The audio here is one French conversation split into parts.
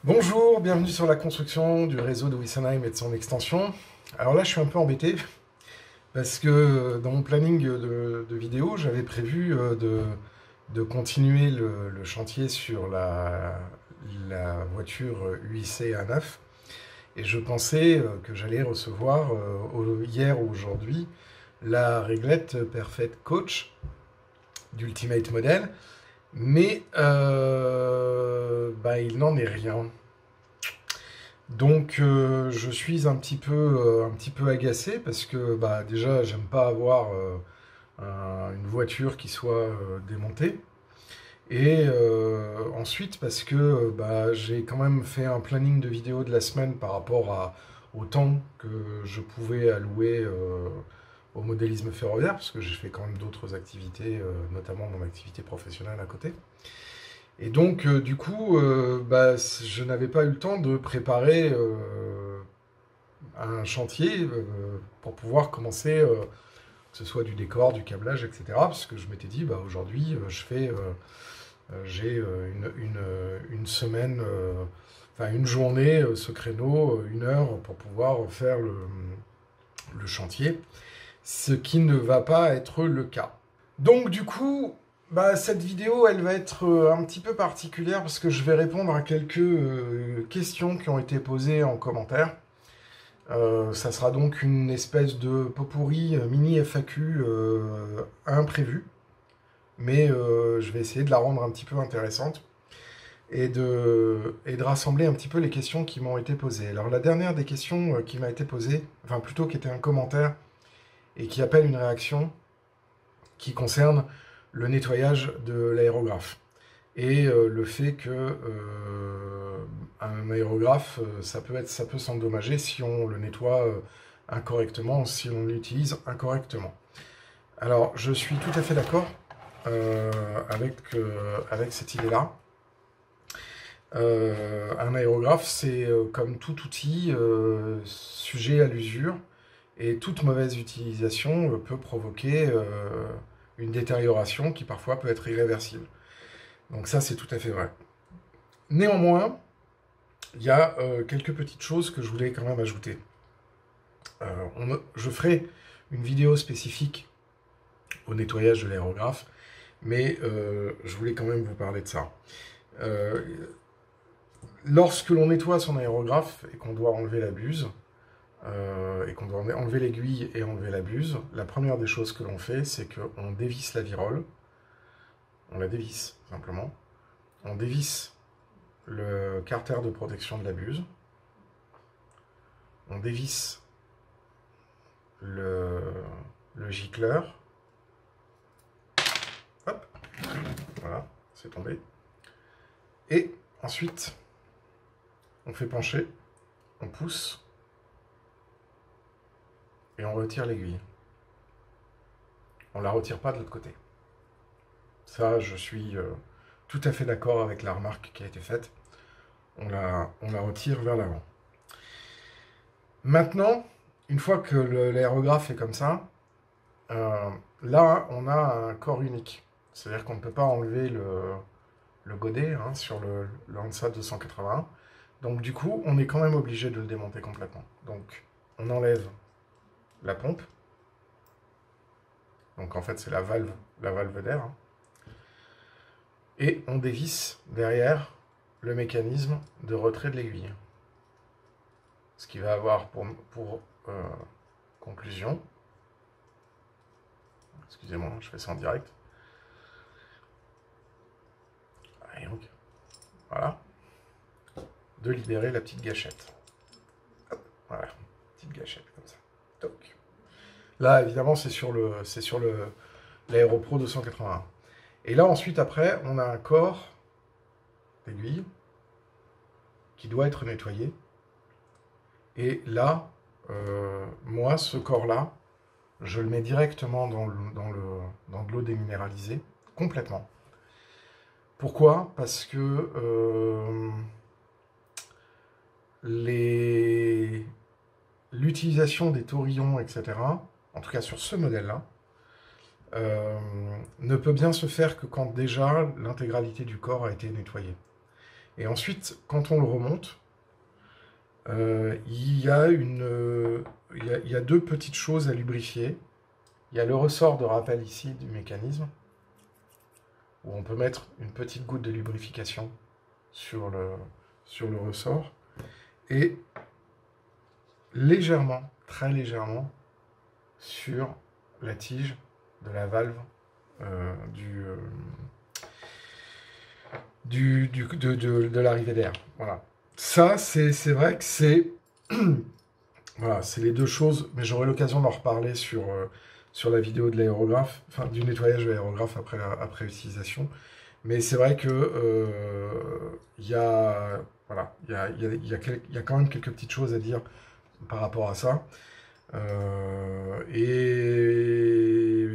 Bonjour, bienvenue sur la construction du réseau de Wessenheim et de son extension. Alors là, je suis un peu embêté parce que dans mon planning de vidéo, j'avais prévu de continuer le chantier sur la voiture UIC A9 et je pensais que j'allais recevoir hier ou aujourd'hui la réglette Perfect Coach d'Ultimate Model. Mais il n'en est rien. Donc je suis un petit peu agacé parce que déjà j'aime pas avoir une voiture qui soit démontée. Et ensuite parce que j'ai quand même fait un planning de vidéo de la semaine par rapport au temps que je pouvais allouer au modélisme ferroviaire, parce que j'ai fait quand même d'autres activités, notamment mon activité professionnelle à côté. Et donc, du coup, je n'avais pas eu le temps de préparer un chantier pour pouvoir commencer, que ce soit du décor, du câblage, etc. Parce que je m'étais dit, aujourd'hui, j'ai une semaine, une journée, ce créneau, 1 heure pour pouvoir faire le chantier, ce qui ne va pas être le cas. Donc du coup, cette vidéo, elle va être un petit peu particulière parce que je vais répondre à quelques questions qui ont été posées en commentaire. Ça sera donc une espèce de pot-pourri mini FAQ imprévu, mais je vais essayer de la rendre un petit peu intéressante et de rassembler un petit peu les questions qui m'ont été posées. Alors la dernière des questions qui m'a été posée, enfin plutôt qui était un commentaire et qui appelle une réaction, qui concerne le nettoyage de l'aérographe et le fait que un aérographe, ça peut s'endommager si on le nettoie incorrectement, si on l'utilise incorrectement. Alors, je suis tout à fait d'accord avec cette idée-là. Un aérographe, c'est comme tout outil sujet à l'usure, et toute mauvaise utilisation peut provoquer une détérioration qui parfois peut être irréversible. Donc ça, c'est tout à fait vrai. Néanmoins, il y a quelques petites choses que je voulais quand même ajouter. Je ferai une vidéo spécifique au nettoyage de l'aérographe, mais je voulais quand même vous parler de ça. Lorsque l'on nettoie son aérographe et qu'on doit enlever la buse, et qu'on doit enlever l'aiguille et enlever la buse, la première des choses que l'on fait, c'est qu'on dévisse la virole. On la dévisse, simplement. On dévisse le carter de protection de la buse. On dévisse le gicleur. Hop, voilà, c'est tombé. Et ensuite, on fait pencher, on pousse, et on retire l'aiguille. On ne la retire pas de l'autre côté. Ça, je suis tout à fait d'accord avec la remarque qui a été faite. On la retire vers l'avant. Maintenant, une fois que l'aérographe est comme ça, là, on a un corps unique. C'est-à-dire qu'on ne peut pas enlever le godet sur le Lansat 281. Donc du coup, on est quand même obligé de le démonter complètement. Donc, on enlève la pompe. Donc en fait, c'est la valve d'air. Et on dévisse derrière le mécanisme de retrait de l'aiguille. Ce qui va avoir pour conclusion, excusez-moi, je fais ça en direct. Et donc, voilà, de libérer la petite gâchette. Hop, voilà, petite gâchette comme ça. Toc. Là, évidemment, c'est sur l'Aéropro 281. Et là, ensuite, après, on a un corps d'aiguille qui doit être nettoyé. Et là, moi, ce corps-là, je le mets directement dans de l'eau déminéralisée, complètement. Pourquoi? Parce que l'utilisation des taurillons, etc., en tout cas sur ce modèle-là, ne peut bien se faire que quand déjà l'intégralité du corps a été nettoyée. Et ensuite, quand on le remonte, il y a deux petites choses à lubrifier. Il y a le ressort de rappel ici du mécanisme, où on peut mettre une petite goutte de lubrification sur le ressort, et légèrement, très légèrement, sur la tige de la valve de l'arrivée d'air. Voilà. Ça, c'est vrai que c'est voilà, c'est les deux choses, mais j'aurai l'occasion d'en reparler sur la vidéo de l'aérographe, enfin du nettoyage de l'aérographe après utilisation. Mais c'est vrai que il y a quand même quelques petites choses à dire par rapport à ça. Et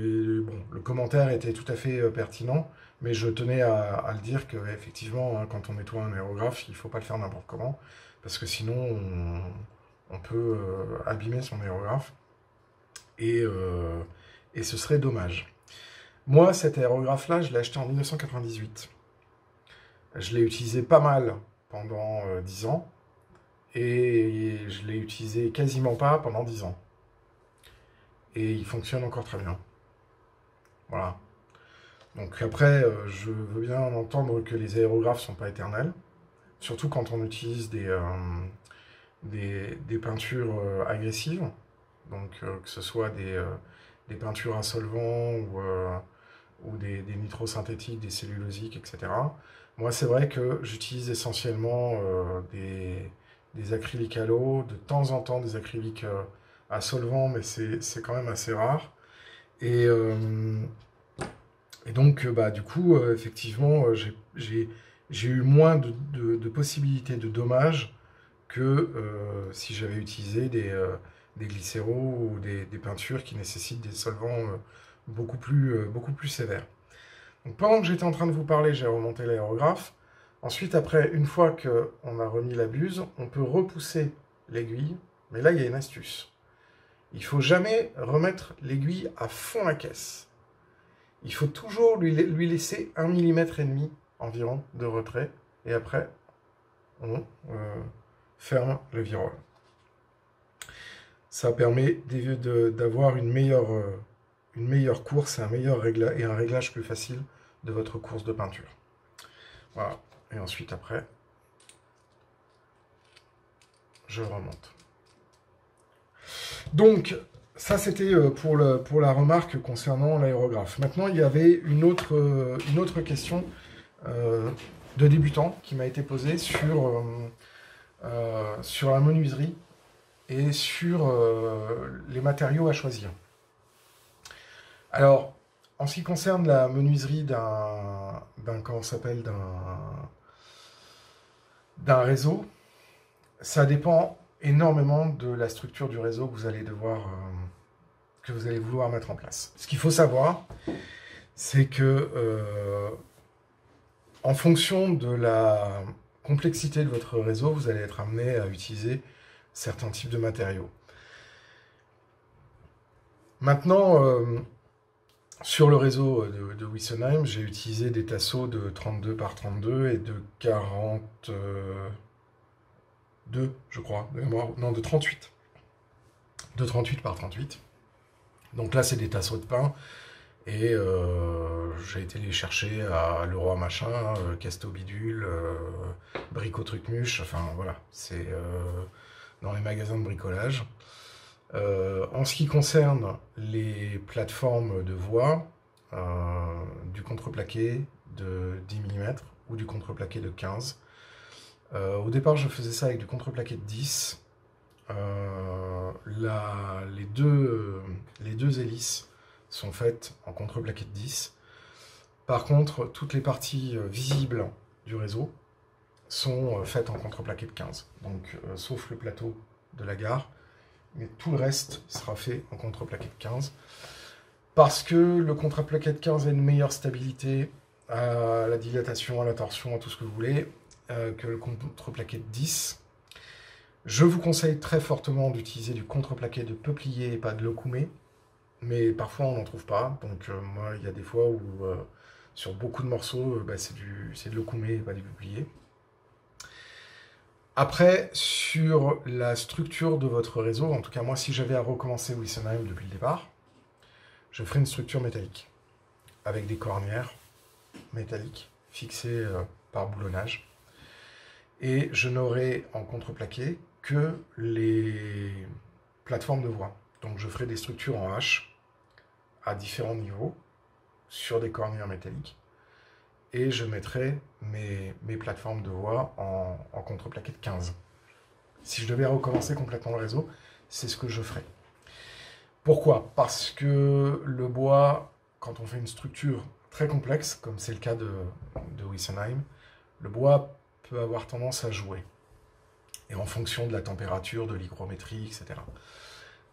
bon, le commentaire était tout à fait pertinent, mais je tenais à le dire qu'effectivement, hein, quand on nettoie un aérographe, il ne faut pas le faire n'importe comment, parce que sinon on peut abîmer son aérographe, et ce serait dommage. Moi, cet aérographe-là, je l'ai acheté en 1998. Je l'ai utilisé pas mal pendant 10 ans, et je l'ai utilisé quasiment pas pendant 10 ans. Et il fonctionne encore très bien. Voilà. Donc après, je veux bien entendre que les aérographes ne sont pas éternels, surtout quand on utilise des peintures agressives, donc que ce soit des peintures à solvant ou des nitrosynthétiques, des cellulosiques, etc. Moi, c'est vrai que j'utilise essentiellement des acryliques à l'eau, de temps en temps des acryliques à solvant, mais c'est quand même assez rare. Et donc, du coup, effectivement, j'ai eu moins de possibilités de dommages que si j'avais utilisé des glycéros ou des peintures qui nécessitent des solvants beaucoup plus sévères. Donc, pendant que j'étais en train de vous parler, j'ai remonté l'aérographe. Ensuite, après, une fois qu'on a remis la buse, on peut repousser l'aiguille. Mais là, il y a une astuce. Il ne faut jamais remettre l'aiguille à fond la caisse. Il faut toujours lui laisser 1,5 mm environ de retrait. Et après, on ferme le virole. Ça permet d'avoir une meilleure course et un réglage plus facile de votre course de peinture. Voilà. Et ensuite, après, je remonte. Donc, ça, c'était pour la remarque concernant l'aérographe. Maintenant, il y avait une autre question de débutant qui m'a été posée sur la menuiserie et sur les matériaux à choisir. Alors, en ce qui concerne la menuiserie d'un réseau, ça dépend énormément de la structure du réseau que vous allez vouloir mettre en place. Ce qu'il faut savoir, c'est que en fonction de la complexité de votre réseau, vous allez être amené à utiliser certains types de matériaux. Maintenant, sur le réseau de Wessenheim, j'ai utilisé des tasseaux de 32 par 32 et de 42, je crois, non, de 38. De 38 par 38. Donc là, c'est des tasseaux de pain. Et j'ai été les chercher à Leroy Machin, Casto Bidule, Brico Trucmuche, enfin voilà, c'est dans les magasins de bricolage. En ce qui concerne les plateformes de voie, du contreplaqué de 10 mm ou du contreplaqué de 15. Au départ, je faisais ça avec du contreplaqué de 10. Les deux hélices sont faites en contreplaqué de 10. Par contre, toutes les parties visibles du réseau sont faites en contreplaqué de 15. Donc, sauf le plateau de la gare, mais tout le reste sera fait en contreplaqué de 15. Parce que le contreplaqué de 15 a une meilleure stabilité à la dilatation, à la torsion, à tout ce que vous voulez, que le contreplaqué de 10. Je vous conseille très fortement d'utiliser du contreplaqué de peuplier et pas de lokoumé, mais parfois on n'en trouve pas. Donc moi, il y a des fois où sur beaucoup de morceaux, c'est de lokoumé et pas du peuplier. Après, sur la structure de votre réseau, en tout cas moi, si j'avais à recommencer Wessenheim depuis le départ, je ferais une structure métallique, avec des cornières métalliques fixées par boulonnage. Et je n'aurai en contreplaqué que les plateformes de voix. Donc je ferai des structures en H à différents niveaux sur des cornières métalliques. Et je mettrai mes plateformes de voix en contreplaqué de 15. Si je devais recommencer complètement le réseau, c'est ce que je ferais. Pourquoi? Parce que le bois, quand on fait une structure très complexe, comme c'est le cas de Wessenheim, le bois peut avoir tendance à jouer. Et en fonction de la température, de l'hygrométrie, etc.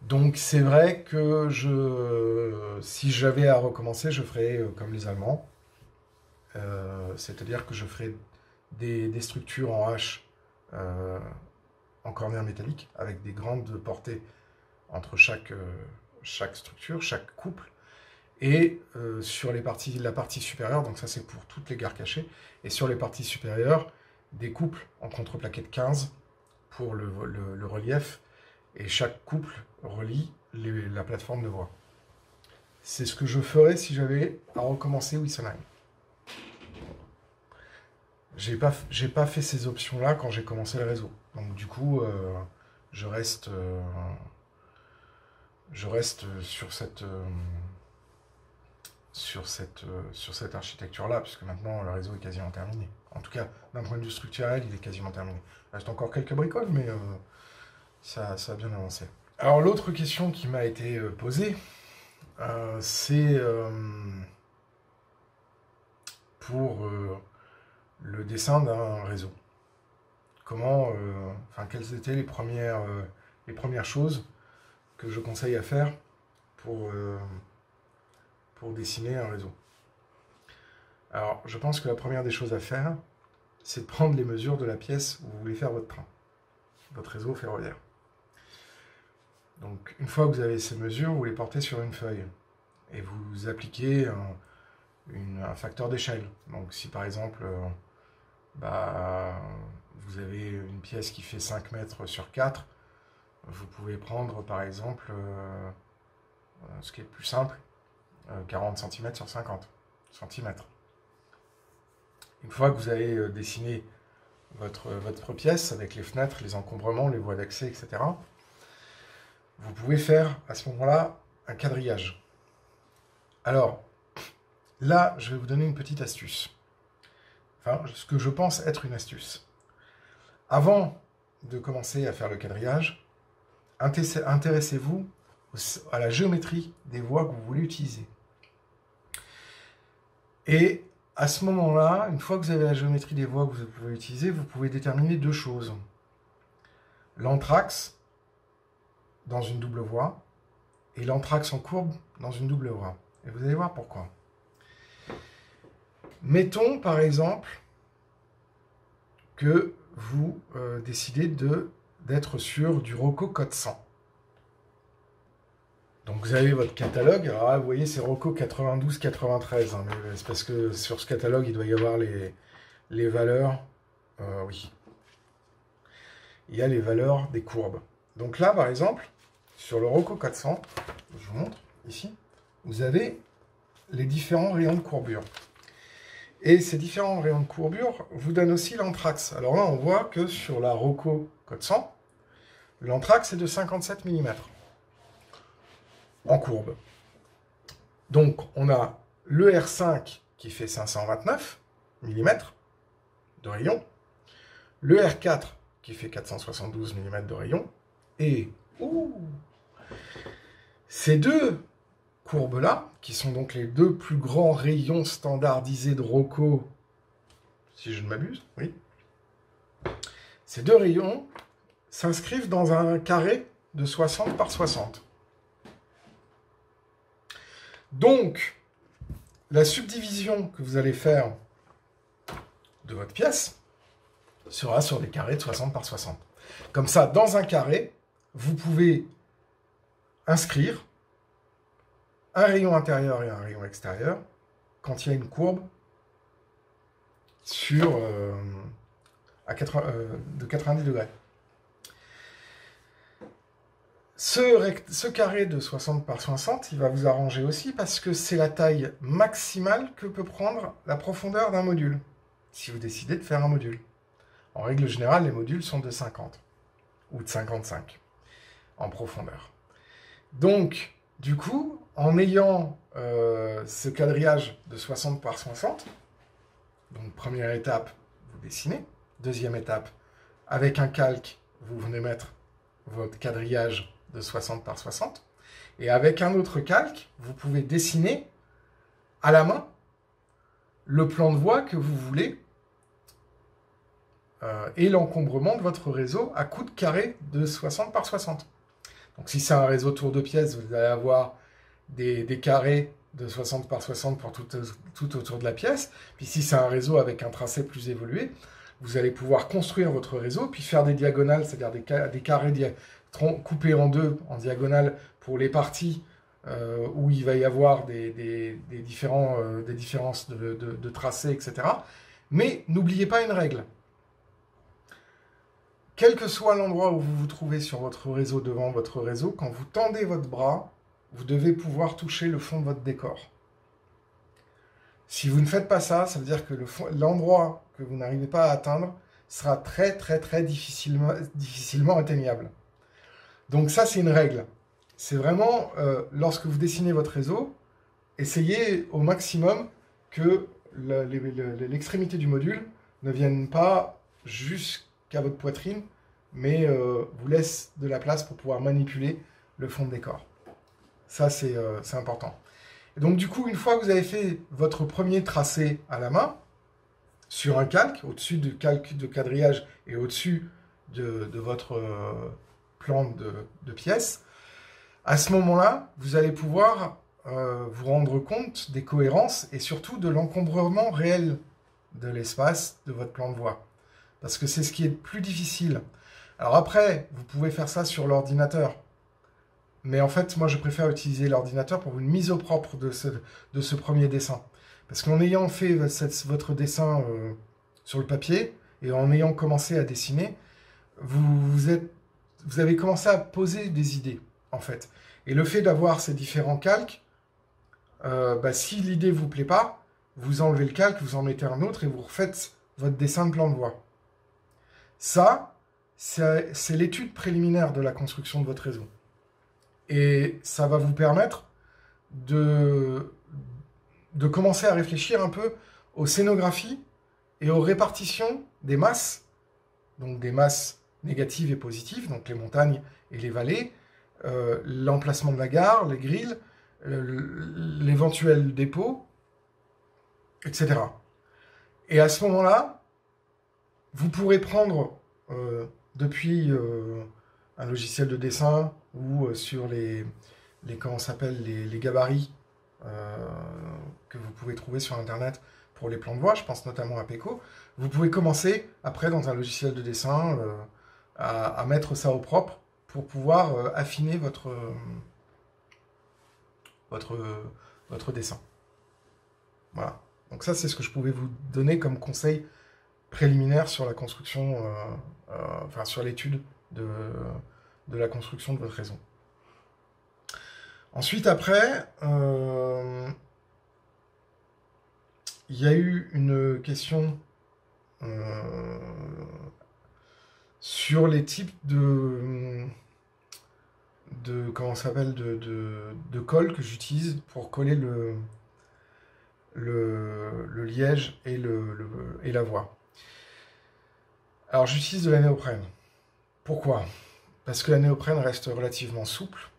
Donc c'est vrai que si j'avais à recommencer, je ferais comme les Allemands. C'est-à-dire que je ferais des structures en H en cornière métallique, avec des grandes portées entre chaque structure, chaque couple. Et sur la partie supérieure, donc ça c'est pour toutes les gares cachées, et sur les parties supérieures, des couples en contreplaqué de 15 pour le relief, et chaque couple relie la plateforme de voix. C'est ce que je ferais si j'avais à recommencer Wessenheim. J'ai pas fait ces options-là quand j'ai commencé le réseau. Donc du coup, je reste sur cette architecture-là, puisque maintenant le réseau est quasiment terminé. En tout cas, d'un point de vue structurel, il est quasiment terminé. Il reste encore quelques bricoles, mais ça a bien avancé. Alors l'autre question qui m'a été posée, c'est pour le dessin d'un réseau. Quelles étaient les premières choses que je conseille à faire pour dessiner un réseau. Alors, je pense que la première des choses à faire, c'est de prendre les mesures de la pièce où vous voulez faire votre train, votre réseau ferroviaire. Donc, une fois que vous avez ces mesures, vous les portez sur une feuille et vous appliquez un facteur d'échelle. Donc, si par exemple, vous avez une pièce qui fait 5 mètres sur 4, vous pouvez prendre par exemple, ce qui est le plus simple, 40 cm sur 50 cm. Une fois que vous avez dessiné votre pièce avec les fenêtres, les encombrements, les voies d'accès, etc., vous pouvez faire à ce moment-là un quadrillage. Alors, là, je vais vous donner une petite astuce. Enfin, ce que je pense être une astuce. Avant de commencer à faire le quadrillage, intéressez-vous à la géométrie des voies que vous voulez utiliser. Et à ce moment-là, une fois que vous avez la géométrie des voies que vous pouvez utiliser, vous pouvez déterminer deux choses. L'anthrax dans une double voie et l'anthrax en courbe dans une double voie. Et vous allez voir pourquoi. Mettons par exemple que vous décidez d'être sur du Rocco code 100. Donc vous avez votre catalogue. Alors là, vous voyez, c'est Rocco 92-93. Hein, mais c'est parce que sur ce catalogue, il doit y avoir les valeurs. Oui. Il y a les valeurs des courbes. Donc là, par exemple, sur le Rocco 400, je vous montre ici, vous avez les différents rayons de courbure. Et ces différents rayons de courbure vous donnent aussi l'anthrax. Alors là, on voit que sur la Rocco code 100, l'anthrax est de 57 mm en courbe. Donc, on a le R5 qui fait 529 mm de rayon, le R4 qui fait 472 mm de rayon, et ces deux courbes-là, qui sont donc les deux plus grands rayons standardisés de Rocco, si je ne m'abuse, oui, ces deux rayons s'inscrivent dans un carré de 60 par 60. Donc, la subdivision que vous allez faire de votre pièce sera sur des carrés de 60 par 60. Comme ça, dans un carré, vous pouvez inscrire un rayon intérieur et un rayon extérieur quand il y a une courbe de 90 degrés. Ce carré de 60 par 60, il va vous arranger aussi parce que c'est la taille maximale que peut prendre la profondeur d'un module, si vous décidez de faire un module. En règle générale, les modules sont de 50 ou de 55 en profondeur. Donc, du coup, en ayant ce quadrillage de 60 par 60, donc première étape, vous dessinez. Deuxième étape, avec un calque, vous venez mettre votre quadrillage de 60 par 60. Et avec un autre calque, vous pouvez dessiner à la main le plan de voie que vous voulez et l'encombrement de votre réseau à coups de carré de 60 par 60. Donc si c'est un réseau tour de pièce, vous allez avoir des carrés de 60 par 60 pour tout autour de la pièce. Puis si c'est un réseau avec un tracé plus évolué, vous allez pouvoir construire votre réseau, puis faire des diagonales, c'est-à-dire des carrés coupés en deux, en diagonale, pour les parties où il va y avoir des différences de tracé, etc. Mais n'oubliez pas une règle. Quel que soit l'endroit où vous vous trouvez sur votre réseau, devant votre réseau, quand vous tendez votre bras, vous devez pouvoir toucher le fond de votre décor. Si vous ne faites pas ça, ça veut dire que l'endroit que vous n'arrivez pas à atteindre sera très difficilement atteignable. Donc ça, c'est une règle. C'est vraiment, lorsque vous dessinez votre réseau, essayez au maximum que l'extrémité du module ne vienne pas jusqu'à votre poitrine, mais vous laisse de la place pour pouvoir manipuler le fond de décor. Ça, c'est important. Et donc, du coup, une fois que vous avez fait votre premier tracé à la main, sur un calque, au-dessus du calque de quadrillage et au-dessus de votre plan de pièces, à ce moment-là, vous allez pouvoir vous rendre compte des cohérences et surtout de l'encombrement réel de l'espace de votre plan de voie. Parce que c'est ce qui est le plus difficile. Alors après, vous pouvez faire ça sur l'ordinateur. Mais en fait, moi, je préfère utiliser l'ordinateur pour une mise au propre de ce premier dessin. Parce qu'en ayant fait votre dessin sur le papier, et en ayant commencé à dessiner, vous avez commencé à poser des idées, en fait. Et le fait d'avoir ces différents calques, si l'idée ne vous plaît pas, vous enlevez le calque, vous en mettez un autre, et vous refaites votre dessin de plan de voie. Ça, c'est l'étude préliminaire de la construction de votre réseau. Et ça va vous permettre de commencer à réfléchir un peu aux scénographies et aux répartitions des masses, donc des masses négatives et positives, donc les montagnes et les vallées, l'emplacement de la gare, les grilles, l'éventuel dépôt, etc. Et à ce moment-là, vous pourrez prendre depuis un logiciel de dessin ou sur les gabarits que vous pouvez trouver sur Internet pour les plans de voie, je pense notamment à Peco, vous pouvez commencer après dans un logiciel de dessin à mettre ça au propre pour pouvoir affiner votre dessin. Voilà. Donc ça, c'est ce que je pouvais vous donner comme conseil préliminaire sur la construction, sur l'étude de la construction de votre réseau. Ensuite, après, il y a eu une question sur les types de colle que j'utilise pour coller le liège et la voie. Alors, j'utilise de la néoprène. Pourquoi ? Parce que la néoprène reste relativement souple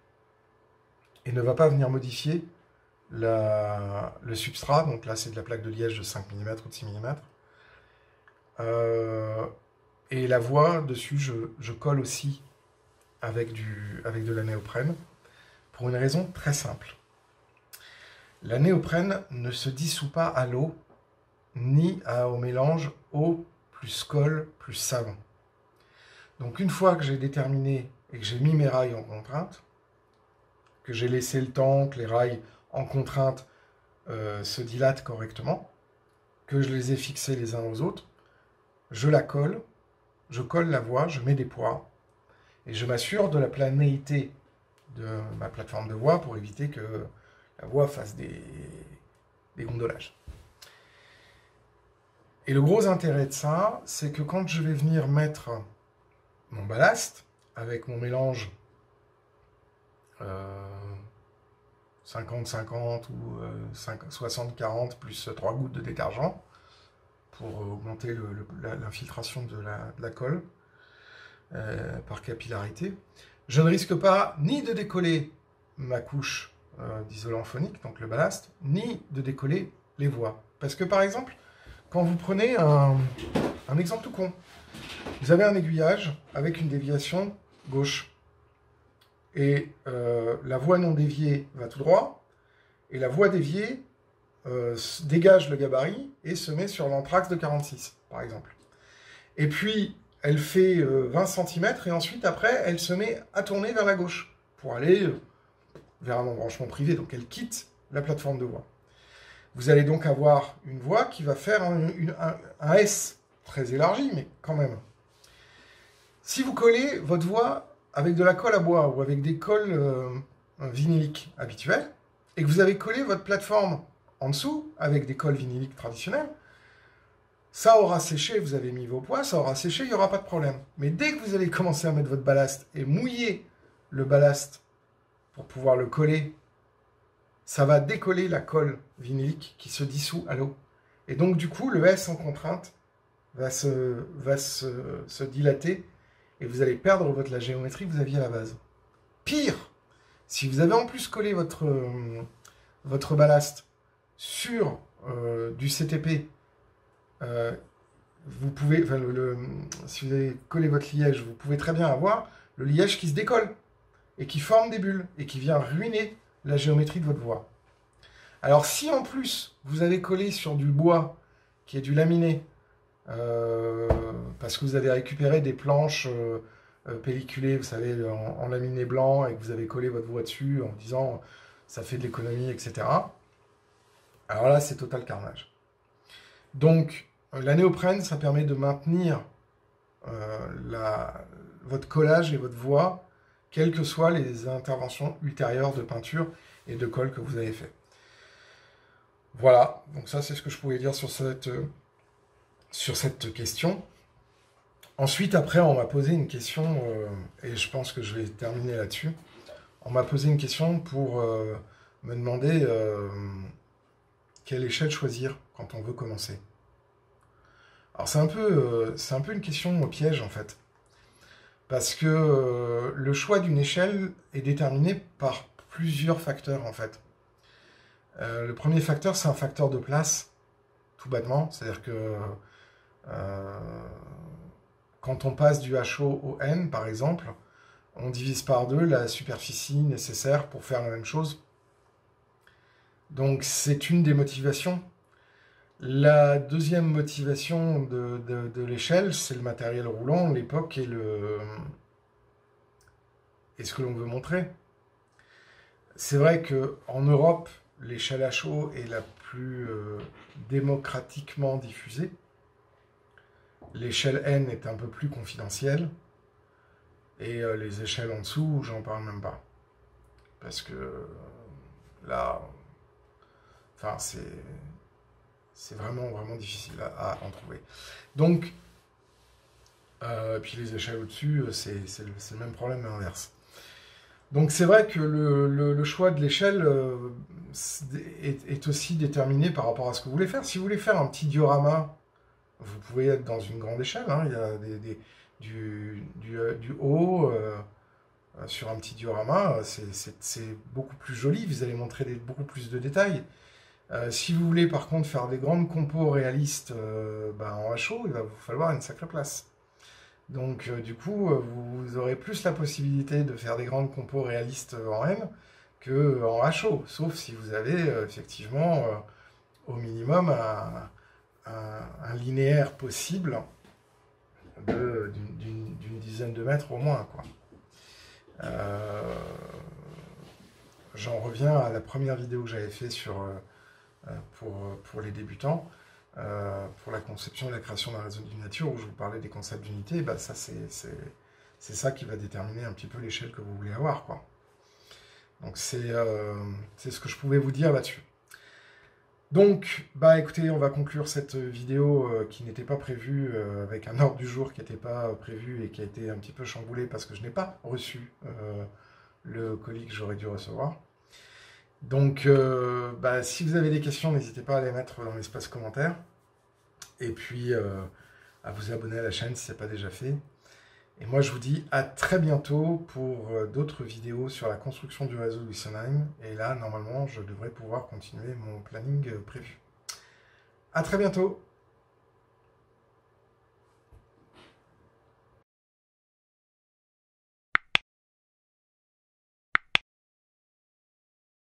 et ne va pas venir modifier le substrat. Donc là, c'est de la plaque de liège de 5 mm ou de 6 mm. Et la voie, dessus, je colle aussi avec de la néoprène pour une raison très simple. La néoprène ne se dissout pas à l'eau ni au mélange eau plus colle plus savon. Donc une fois que j'ai déterminé et que j'ai mis mes rails en contrainte, que j'ai laissé le temps que les rails en contrainte se dilatent correctement, que je les ai fixés les uns aux autres, je la colle, je colle la voie, je mets des poids, et je m'assure de la planéité de ma plateforme de voie pour éviter que la voie fasse des gondolages. Et le gros intérêt de ça, c'est que quand je vais venir mettre mon ballast avec mon mélange 50-50 ou 60-40 plus 3 gouttes de détergent pour augmenter l'infiltration de la colle par capillarité, je ne risque pas ni de décoller ma couche d'isolant phonique, donc le ballast, ni de décoller les voies. Parce que par exemple, quand vous prenez un exemple tout con, vous avez un aiguillage avec une déviation gauche. Et la voie non déviée va tout droit, et la voie déviée dégage le gabarit et se met sur l'anthrax de 46, par exemple. Et puis, elle fait 20 cm, et ensuite, après, elle se met à tourner vers la gauche, pour aller vers un embranchement privé, donc elle quitte la plateforme de voie. Vous allez donc avoir une voie qui va faire un S très élargi, mais quand même. Si vous collez votre voie avec de la colle à bois ou avec des colles vinyliques habituelles, et que vous avez collé votre plateforme en dessous avec des colles vinyliques traditionnelles, ça aura séché, vous avez mis vos poids, ça aura séché, il n'y aura pas de problème. Mais dès que vous allez commencer à mettre votre ballast et mouiller le ballast pour pouvoir le coller, ça va décoller la colle vinylique qui se dissout à l'eau. Et donc du coup, le S en contrainte va se dilater et vous allez perdre la géométrie que vous aviez à la base. Pire, si vous avez en plus collé votre ballast sur du CTP, vous pouvez, enfin, si vous avez collé votre liège, vous pouvez très bien avoir le liège qui se décolle et qui forme des bulles et qui vient ruiner la géométrie de votre voie. Alors si en plus vous avez collé sur du bois qui est du laminé, parce que vous avez récupéré des planches pelliculées, vous savez, en laminé blanc, et que vous avez collé votre voie dessus en disant ça fait de l'économie, etc. Alors là, c'est total carnage. Donc, la néoprène, ça permet de maintenir votre collage et votre voie, quelles que soient les interventions ultérieures de peinture et de colle que vous avez fait. Voilà, donc ça c'est ce que je pouvais dire sur cette question. Ensuite, après, on m'a posé une question, et je pense que je vais terminer là-dessus. On m'a posé une question pour me demander quelle échelle choisir quand on veut commencer. Alors c'est un peu une question au piège en fait, parce que le choix d'une échelle est déterminé par plusieurs facteurs en fait. Le premier facteur, c'est un facteur de place, tout bêtement, c'est-à-dire que quand on passe du HO au N, par exemple, on divise par 2 la superficie nécessaire pour faire la même chose. Donc c'est une des motivations. La deuxième motivation de l'échelle, c'est le matériel roulant, l'époque et ce que l'on veut montrer. C'est vrai qu'en Europe, l'échelle HO est la plus démocratiquement diffusée. L'échelle N est un peu plus confidentielle. Et les échelles en dessous, j'en parle même pas. Parce que là, enfin, c'est vraiment, vraiment difficile à en trouver. Donc, puis les échelles au-dessus, c'est le même problème, mais inverse. Donc c'est vrai que le choix de l'échelle est aussi déterminé par rapport à ce que vous voulez faire. Si vous voulez faire un petit diorama, vous pouvez être dans une grande échelle. Hein. Il y a du haut sur un petit diorama, c'est beaucoup plus joli. Vous allez montrer beaucoup plus de détails. Si vous voulez par contre faire des grandes compos réalistes en HO, il va vous falloir une sacrée place. Donc du coup, vous aurez plus la possibilité de faire des grandes compos réalistes en N qu'en HO, sauf si vous avez effectivement au minimum un linéaire possible d'une dizaine de mètres au moins, quoi. J'en reviens à la première vidéo que j'avais fait pour les débutants, pour la conception et la création d'un réseau d'une nature, où je vous parlais des concepts d'unité. Bah, ça, c'est ça qui va déterminer un petit peu l'échelle que vous voulez avoir, quoi. Donc c'est ce que je pouvais vous dire là-dessus. Donc, bah écoutez, on va conclure cette vidéo qui n'était pas prévue, avec un ordre du jour qui n'était pas prévu et qui a été un petit peu chamboulé parce que je n'ai pas reçu le colis que j'aurais dû recevoir. Donc, bah, si vous avez des questions, n'hésitez pas à les mettre dans l'espace commentaire. Et puis, à vous abonner à la chaîne si ce n'est pas déjà fait. Et moi, je vous dis à très bientôt pour d'autres vidéos sur la construction du réseau Wüstenheim. Et là, normalement, je devrais pouvoir continuer mon planning prévu. À très bientôt!